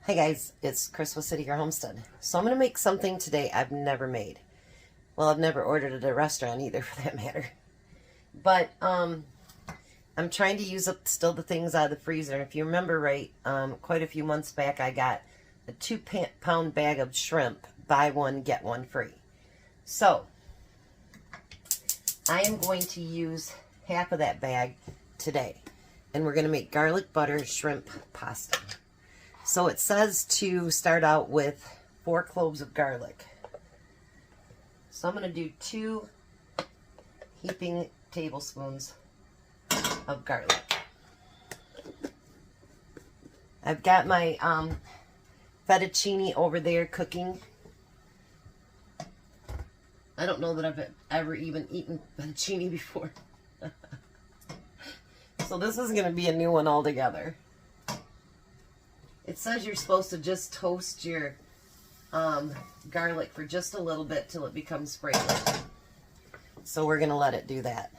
Hi guys, it's Chris with City Your Homestead. So I'm going to make something today I've never made. Well, I've never ordered at a restaurant either for that matter. But I'm trying to use up still the things out of the freezer. If you remember right, quite a few months back I got a 2-pound bag of shrimp, buy one, get one free. So I am going to use half of that bag today. And we're going to make garlic butter shrimp pasta. So it says to start out with 4 cloves of garlic. So I'm going to do 2 heaping tablespoons of garlic. I've got my fettuccine over there cooking. I don't know that I've ever even eaten fettuccine before. So this is going to be a new one altogether. It says you're supposed to just toast your garlic for just a little bit till it becomes fragrant. So we're going to let it do that.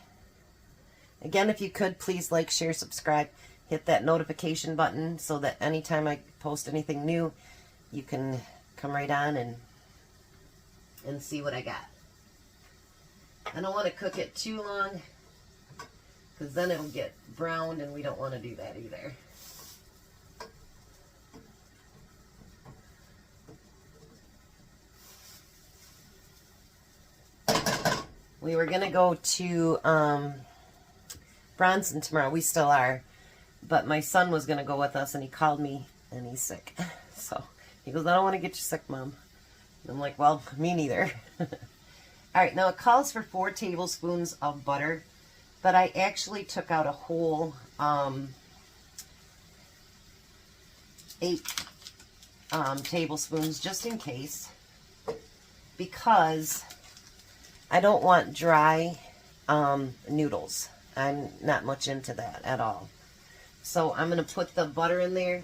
Again, if you could, please like, share, subscribe. Hit that notification button so that anytime I post anything new, you can come right on and see what I got. I don't want to cook it too long because then it'll get browned and we don't want to do that either. We were going to go to Bronson tomorrow. We still are. But my son was going to go with us, and he called me, and he's sick. So he goes, I don't want to get you sick, Mom. And I'm like, well, me neither. All right, now it calls for 4 tablespoons of butter, but I actually took out a whole 8 tablespoons just in case, because I don't want dry noodles. I'm not much into that at all. So I'm going to put the butter in there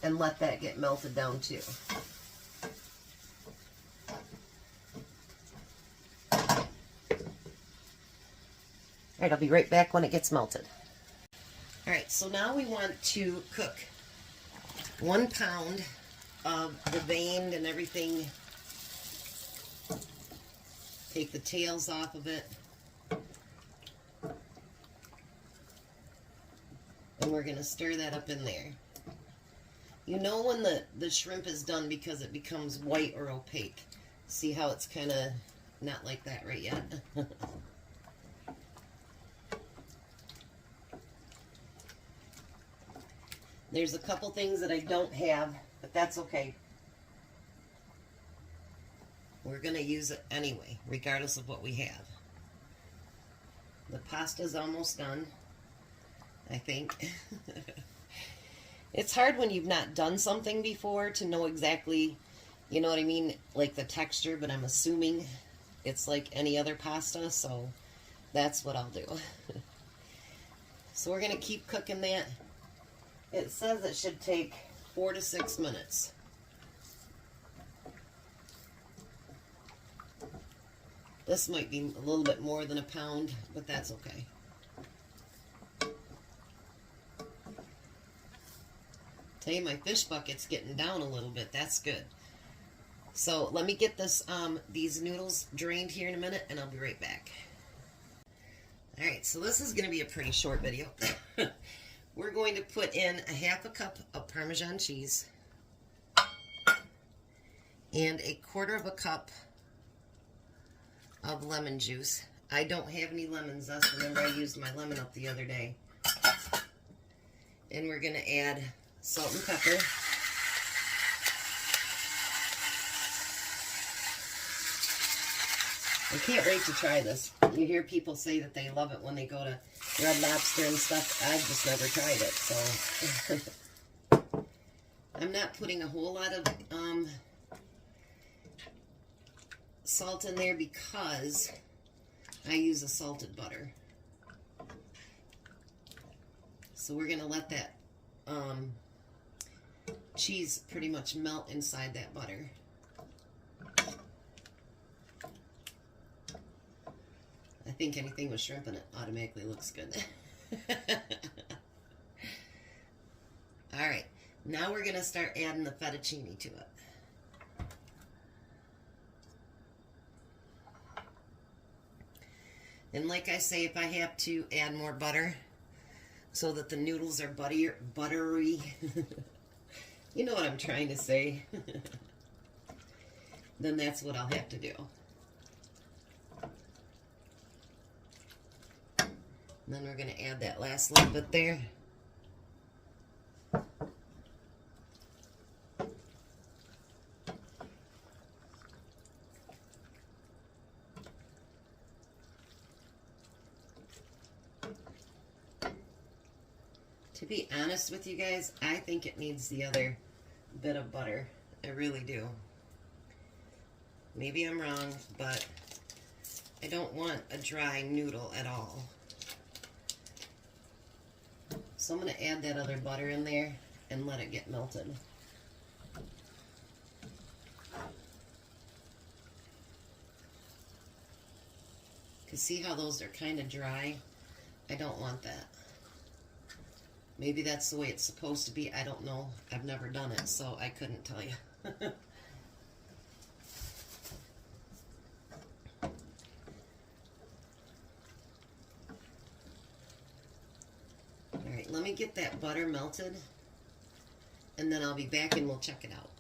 and let that get melted down too. Alright, I'll be right back when it gets melted. Alright, so now we want to cook 1 pound of the veined and everything. Take the tails off of it. And we're going to stir that up in there. You know when the shrimp is done because it becomes white or opaque. See how it's kind of not like that right yet? There's a couple things that I don't have, but that's okay. We're going to use it anyway, regardless of what we have. The pasta's almost done, I think. It's hard when you've not done something before to know exactly, you know what I mean, like the texture, but I'm assuming it's like any other pasta, so that's what I'll do. So we're going to keep cooking that. It says it should take 4 to 6 minutes. This might be a little bit more than 1 pound, but that's okay. Tell you, my fish bucket's getting down a little bit. That's good. So let me get this these noodles drained here in a minute, and I'll be right back. All right, so this is going to be a pretty short video. We're going to put in a 1/2 cup of Parmesan cheese and 1/4 cup of lemon juice. I don't have any lemon zest. Remember, I used my lemon up the other day. And we're going to add salt and pepper. I can't wait to try this. You hear people say that they love it when they go to Red Lobster and stuff. I've just never tried it, so I'm not putting a whole lot of salt in there because I use a salted butter. So we're going to let that cheese pretty much melt inside that butter. I think anything with shrimp in it automatically looks good. Alright, Now we're going to start adding the fettuccine to it. And like I say, if I have to add more butter so that the noodles are buttery, you know what I'm trying to say, then that's what I'll have to do. And then we're going to add that last little bit there. To be honest with you guys, I think it needs the other bit of butter. I really do. Maybe I'm wrong, but I don't want a dry noodle at all. So I'm going to add that other butter in there and let it get melted. Because see how those are kind of dry? I don't want that. Maybe that's the way it's supposed to be. I don't know. I've never done it, so I couldn't tell you. Alright, let me get that butter melted, and then I'll be back and we'll check it out.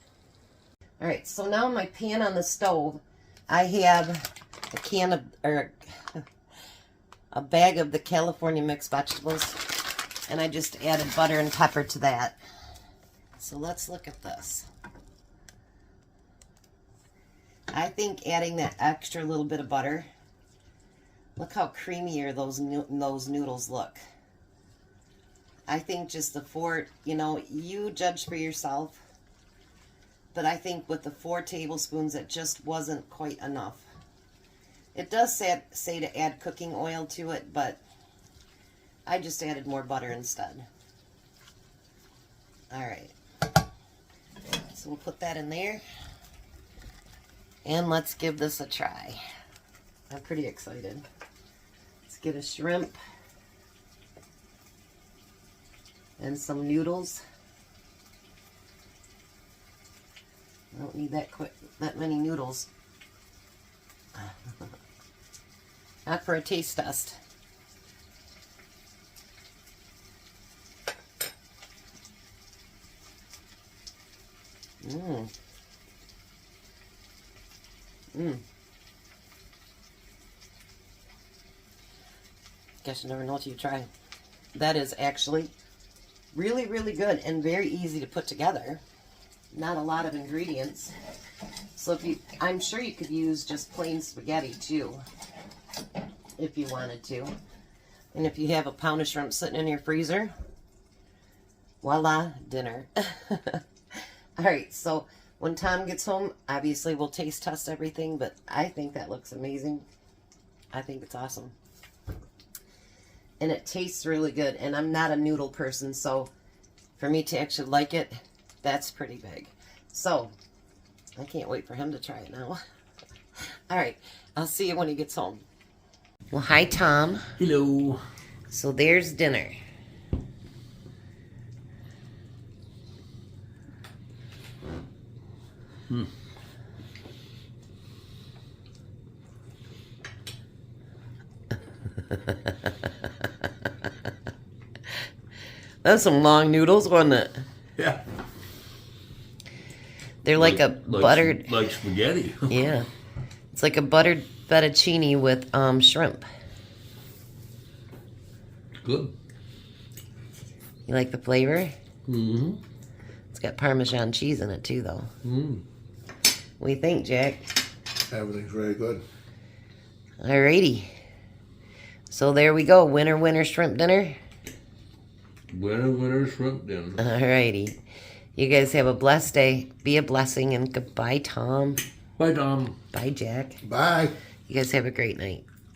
Alright, so now in my pan on the stove, I have a can of, or a bag of the California mixed vegetables. And I just added butter and pepper to that. So let's look at this. I think adding that extra little bit of butter, look how creamier those noodles look. I think just the 4, you know, you judge for yourself. But I think with the 4 tablespoons, it just wasn't quite enough. It does say to add cooking oil to it, but I just added more butter instead. Alright. So we'll put that in there. And let's give this a try. I'm pretty excited. Let's get a shrimp. And some noodles. I don't need that many noodles. Not for a taste test. Guess you never know till you try. That is actually really, really good and very easy to put together. Not a lot of ingredients. So if you, I'm sure you could use just plain spaghetti too, if you wanted to. And if you have a pound of shrimp sitting in your freezer, voila, dinner. Alright, so when Tom gets home, obviously we'll taste test everything, but I think that looks amazing. I think it's awesome. And it tastes really good, and I'm not a noodle person, so for me to actually like it, that's pretty big. So, I can't wait for him to try it now. Alright, I'll see you when he gets home. Well, hi Tom. Hello. So there's dinner. That's some long noodles, wasn't it? Yeah. They're like a buttered... Like spaghetti. Yeah. It's like a buttered fettuccine with shrimp. Good. You like the flavor? Mm-hmm. It's got Parmesan cheese in it too, though. Mm. What do you think, Jack? Everything's very good. Alrighty. So there we go. Winner, winner, shrimp dinner. Winner, winner, shrimp dinner. Alrighty. You guys have a blessed day. Be a blessing, and goodbye, Tom. Bye, Tom. Bye, Jack. Bye. You guys have a great night.